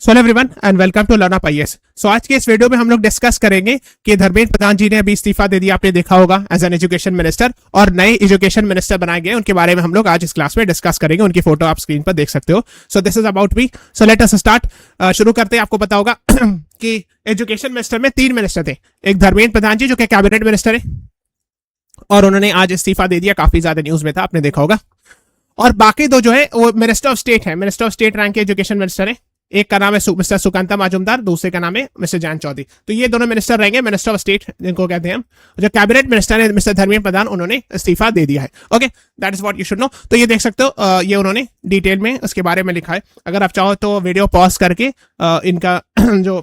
So hello everyone and welcome to learn up IAS. So आज के इस video में हम लोग डिस्कस करेंगे कि धर्मेंद्र प्रधान जी ने अभी इस्तीफा दे दिया, आपने देखा होगा, एज एन एजुकेशन मिनिस्टर, और नए एजुकेशन मिनिस्टर बनाए गए, उनके बारे में हम लोग आज इस क्लास में डिस्कस करेंगे। उनकी फोटो आप स्क्रीन पर देख सकते हो। सो this is about me. So let us start. शुरू करते हैं। आपको पता होगा कि एजुकेशन मिनिस्टर में 3 मिनिस्टर थे। एक धर्मेंद्र प्रधान जी जो कि कैबिनेट मिनिस्टर है, और उन्होंने आज इस्तीफा दे दिया, काफी ज्यादा न्यूज में था, आपने देखा होगा। और बाकी दो जो है वो मिनिस्टर ऑफ स्टेट है, मिनिस्टर ऑफ स्टेट रैंक के एजुकेशन मिनिस्टर है। एक का नाम है मिस्टर सुकांता मजूमदार, दूसरे का नाम है मिस्टर जयंत चौधरी। तो ये दोनों मिनिस्टर रहेंगे, मिनिस्टर ऑफ स्टेट जिनको कहते हैं हम। जो कैबिनेट मिनिस्टर है मिस्टर धर्मेंद्र प्रधान, उन्होंने इस्तीफा दे दिया है। Okay, that is what you should know. तो ये देख सकते हो, ये उन्होंने डिटेल में उसके बारे में लिखा है। अगर आप चाहो तो वीडियो पॉज करके इनका जो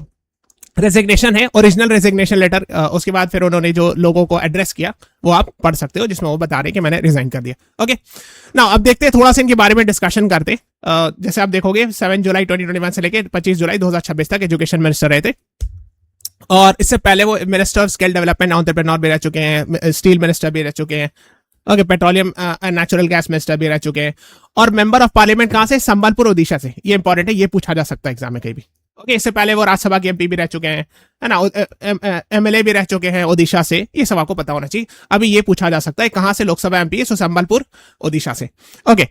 रेजिग्नेशन है, ओरिजिनल रेजिग्नेशन लेटर, उसके बाद फिर उन्होंने जो लोगों को एड्रेस किया वो आप पढ़ सकते हो, जिसमें वो बता रहे हैं कि मैंने रिजाइन कर दिया। ओके, नाउ अब देखते हैं, थोड़ा सा इनके बारे में डिस्कशन करते। जैसे आप देखोगे 7 जुलाई 2021 से लेकर 25 जुलाई 2026 तक एजुकेशन मिनिस्टर रहे थे। और इससे पहले वो minister of skill development entrepreneur भी रह चुके हैं, स्टील मिनिस्टर भी रह चुके हैं, okay, petroleum and natural gas minister भी रह चुके हैं। और मेंबर ऑफ पार्लियामेंट कहां से? संबलपुर, ओडिशा से। ये इंपॉर्टेंट है, ये पूछा जा सकता है एग्जाम में कहीं भी। ओके, इससे पहले वो राज्यसभा के एमपी भी रह चुके हैं, है ना, एमएलए भी रह चुके हैं ओडिशा से। ये सब आपको पता होना चाहिए। अभी ये पूछा जा सकता है कहां से लोकसभा एमपी है, सो संबलपुर, ओडिशा से। Okay,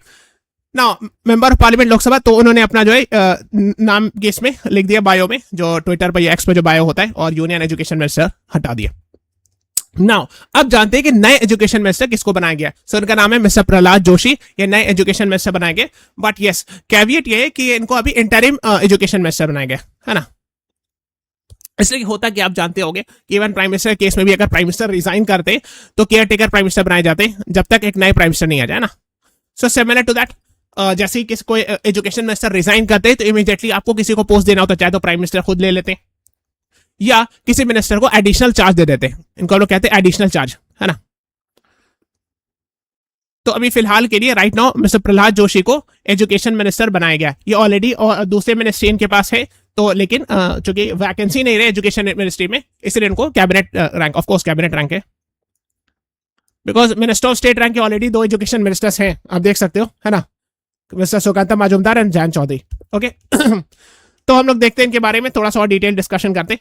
now member of parliament Lok Sabha, तो उन्होंने अपना जो है नाम केस में लिख दिया, बायो में, जो ट्विटर पर या एक्स पे जो बायो होता है, और यूनियन एजुकेशन मिनिस्टर हटा दिया। नाउ अब जानते हैं कि नए एजुकेशन मिनिस्टर किसको बनाया गया। सो उनका नाम है मिस्टर प्रहलाद जोशी। ये नए एजुकेशन मिनिस्टर बनाए गए, बट यस, कैविएट ये है कि इनको अभी इंटरिम एजुकेशन मिनिस्टर बनाया गया, है ना। इसलिए होता कि आप जानते होंगे कि इवन प्राइम मिनिस्टर केस में भी अगर प्राइम मिनिस्टर रिजाइन करते तो केयर टेकर प्राइम मिनिस्टर बनाए जाते जब तक एक नए प्राइम मिनिस्टर नहीं आ जाए ना। सो सिमिलर टू दैट, जैसे ही किसी कोई एजुकेशन मिनिस्टर रिजाइन करते तो इमीडिएटली आपको किसी को पोस्ट देना होता, चाहे तो प्राइम मिनिस्टर खुद ले लेते या किसी मिनिस्टर को एडिशनल चार्ज दे देते। इनको लोग कहते हैं एडिशनल चार्ज, है ना। तो अभी फिलहाल के लिए right now mister Prahlad Joshi को एजुकेशन मिनिस्टर बनाया गया। ये ऑलरेडी दूसरे मिनिस्ट्री इनके पास है, तो लेकिन चूंकि वैकेंसी नहीं रही एजुकेशन मिनिस्ट्री में, इसलिए इनको cabinet rank, of course cabinet rank है, because minister of state rank के ऑलरेडी 2 एजुकेशन मिनिस्टर्स हैं, आप देख सकते हो, है ना, mister Sukanta Majumdar and Jayant Chaudhary. Okay, तो हम लोग देखते हैं इनके बारे में, थोड़ा सा और डिटेल डिस्कशन करते हैं।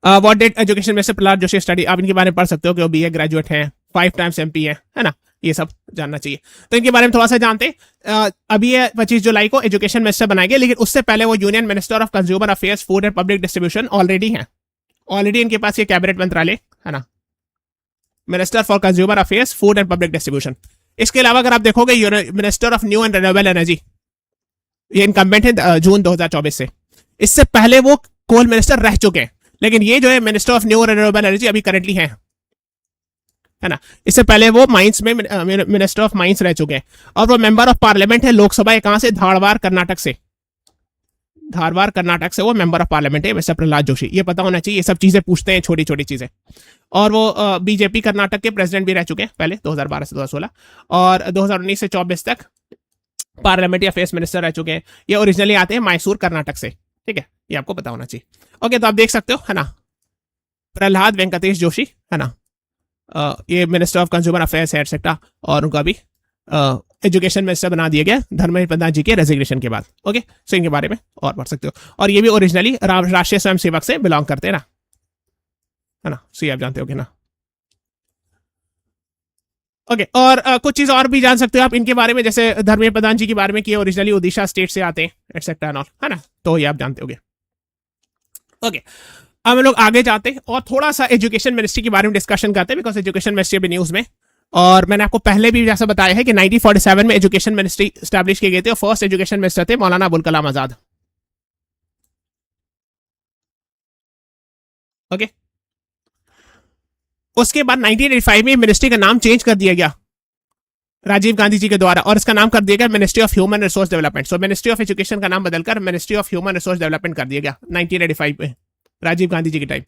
What did education minister Prahlad Joshi study, आप इनके बारे में पढ़ सकते हो कि वो बीए ग्रेजुएट हैं, 5 टाइम्स एमपी है ना, ये सब जानना चाहिए। तो इनके बारे में थोड़ा सा जानते हैं। अभी ये 25 जुलाई को एजुकेशन मिनिस्टर बनाएंगे, लेकिन उससे पहले वो union minister of consumer affairs, food and public distribution already हैं। ऑलरेडी इनके पास ये कैबिनेट मंत्रालय है ना, minister for consumer affairs, food and public distribution. इसके अलावा अगर आप देखोगे minister of new and renewable energy, ये इनकम्बेंट है जून 2024 से। इससे पहले वो कोल मिनिस्टर रह चुके हैं, लेकिन ये जो है minister of new renewable energy अभी करंटली है ना। इससे पहले वो माइंस में मिनिस्टर ऑफ माइंस रह चुके हैं। और वो मेंबर ऑफ पार्लियामेंट है लोकसभा, कहां से? धारवाड़, कर्नाटक से। धारवाड़, कर्नाटक से वो मेंबर ऑफ पार्लियामेंट है मिस्टर प्रहलाद जोशी। ये पता होना चाहिए, ये सब चीजें पूछते हैं, छोटी छोटी चीजें। और वो बीजेपी कर्नाटक के प्रेसिडेंट भी रह चुके हैं पहले, 2012 से 2016, और 2019 से 24 तक पार्लियामेंट्री अफेयर्स मिनिस्टर रह चुके हैं। ये ओरिजिनली आते हैं मैसूर, कर्नाटक से, ठीक है, ये आपको पता होना चाहिए। ओके, तो आप देख सकते हो, है ना, प्रहलाद वेंकटेश जोशी, है ना, ये मिनिस्टर ऑफ कंज्यूमर अफेयर्स है एटसेट्रा, और उनका भी एजुकेशन मिनिस्टर बना दिया गया धर्मेंद्र प्रधान जी के रेजिग्नेशन के बाद। ओके, सो इनके बारे में और पढ़ सकते हो। और ये भी ओरिजिनली राष्ट्रीय स्वयंसेवक से बिलोंग करते हैं ना, है ना, सो आप जानते हो ना। ओके, और कुछ चीज और भी जान सकते हो आप इनके बारे में, जैसे धर्मेंद्र प्रधान जी के बारे में कि ओरिजिनली ओडिशा स्टेट से आते हैं एटसेट्रा एंड ऑल, है ना, तो ये आप जानते होगे। ओके, अब हम लोग आगे जाते हैं और थोड़ा सा एजुकेशन मिनिस्ट्री के बारे में डिस्कशन करते हैं, बिकॉज एजुकेशन मिनिस्ट्री भी न्यूज में। और मैंने आपको पहले भी जैसा बताया है कि 1947 में एजुकेशन मिनिस्ट्री स्टैब्लिश किए गए थे, और फर्स्ट एजुकेशन मिनिस्टर थे मौलाना अबुल कलाम आजाद। ओके, उसके बाद 1985 में मिनिस्ट्री का नाम चेंज कर दिया गया राजीव गांधी जी के द्वारा, और इसका नाम कर दिया गया ministry of human resource development. So ministry of education का नाम बदलकर ministry of human resource development कर दिया गया 1985 में, राजीव गांधी जी के टाइम।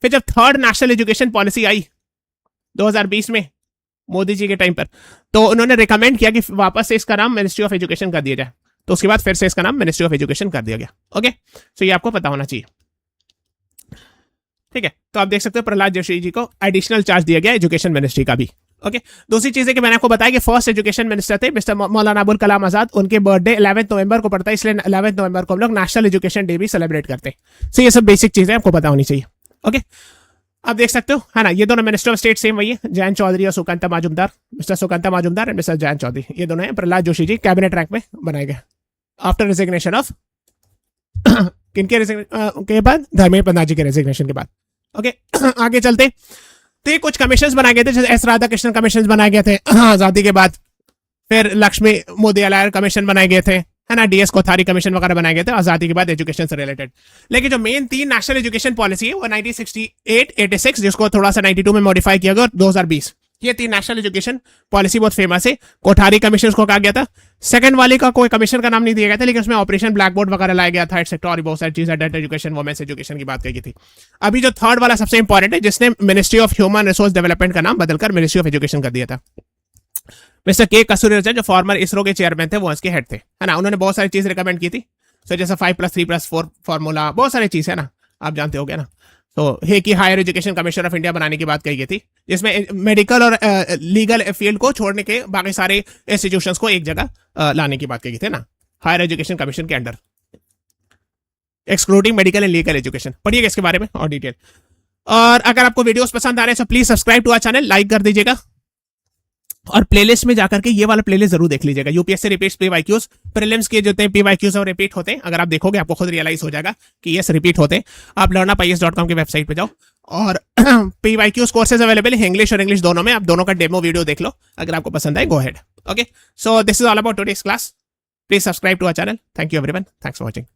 फिर जब थर्ड नेशनल एजुकेशन पॉलिसी आई 2020 में मोदी जी के टाइम पर, तो उन्होंने रिकमेंड किया कि वापस से इसका नाम मिनिस्ट्री ऑफ एजुकेशन कर दिया जाए। तो उसके बाद फिर से इसका नाम मिनिस्ट्री ऑफ एजुकेशन कर दिया गया। ओके, सो ये आपको पता होना चाहिए, ठीक है। तो आप देख सकते हो प्रहलाद जोशी जी को एडिशनल चार्ज दिया गया एजुकेशन मिनिस्ट्री का भी। ओके दूसरी चीज है कि मैंने आपको बताया कि फर्स्ट एजुकेशन मिनिस्टर थे मिस्टर मौलाना अबुल कलाम आजाद, उनके बर्थडे 11 नवंबर को पड़ता है, इसलिए 11 नवंबर को हम लोग नेशनल एजुकेशन डे भी सेलिब्रेट करते हैं। सो ये सब बेसिक चीजें आपको पता होनी चाहिए। ओके आप देख सकते हो है ना, ये दोनों मिनिस्टर ऑफ स्टेट सेम वही है, जयंत चौधरी और Sukanta Majumdar, mister Sukanta Majumdar and mister Jayant Chaudhary, ये दोनों हैं। प्रहलाद जोशी जी कैबिनेट रैंक में बनाए गए आफ्टर रेजिग्नेशन ऑफ किनके के बाद, धर्मेंद्र प्रधान जी के रेजिग्नेशन के बाद। ओके आगे चलते, तो ये कुछ कमीशन बनाए गए थे, जैसे एस राधा कृष्णन कमीशन बनाए गए थे आजादी के बाद, फिर लक्ष्मी मोदी अलायर कमीशन बनाए गए थे, है ना, डीएस कोठारी कमीशन वगैरह बनाए गए थे आजादी के बाद एजुकेशन से रिलेटेड। लेकिन जो मेन 3 नेशनल एजुकेशन पॉलिसी है वो 1968, 86, जिसको थोड़ा सा 92 में मॉडिफाई किया गया, और 2020, ये 3 नेशनल एजुकेशन पॉलिसी बहुत फेमस है। कोठारी कमीशन को कहा गया था, सेकंड वाले का कोई कमीशन का नाम नहीं दिया गया था, लेकिन उसमें ऑपरेशन ब्लैक बोर्ड वगैरह लाया गया था एटसेट्रा, और बहुत सारी चीजें, एडल्ट एजुकेशन, वुमेन्स एजुकेशन की बात कही थी। अभी जो थर्ड वाला सबसे इंपॉर्टेंट है, जिसने ministry of human resource development का नाम बदलकर मिनिस्ट्री ऑफ एजुकेशन कर दिया था। मिस्टर के कस्तूरीरंजन जो फॉर्मर इसरो के चेयरमैन थे, वो इसके हेड थे, है ना, उन्होंने बहुत सारी चीज रिकमेंड की थी। सो जैसे 5+3+4 फॉर्मूला, बहुत सारी चीज है ना, आप जानते हो ना। तो हे की Higher Education Commission of India बनाने की बात कही गई थी, जिसमें मेडिकल और लीगल फील्ड को छोड़ने के बाकी सारे इंस्टीट्यूशंस को एक जगह लाने की बात कही गई थी ना, हायर एजुकेशन कमीशन के under, excluding medical and legal education. पढ़िएगा इसके बारे में और डिटेल। और अगर आपको वीडियोस पसंद आ रहे हैं तो please subscribe to our channel, like कर दीजिएगा, और प्लेलिस्ट में जाकर के ये वाला प्लेलिस्ट जरूर देख लीजिएगा, यूपीएससी रिपीट्स पीवाईक्यूज, प्रीलिम्स के जो पीवाईक्यूज और रिपीट होते हैं, अगर आप देखोगे आपको खुद रियलाइज हो जाएगा कि यस रिपीट होते हैं। आप learnupies.com की वेबसाइट पे जाओ, और पीवाईक्यूज कोर्सेज अवेलेबल है इंग्लिश और इंग्लिश दोनों में, आप दोनों का डेमो वीडियो देख लो, अगर आपको पसंद आए go ahead. Okay so this is all about today's class, please subscribe to our channel. Thank you everyone, thanks for watching.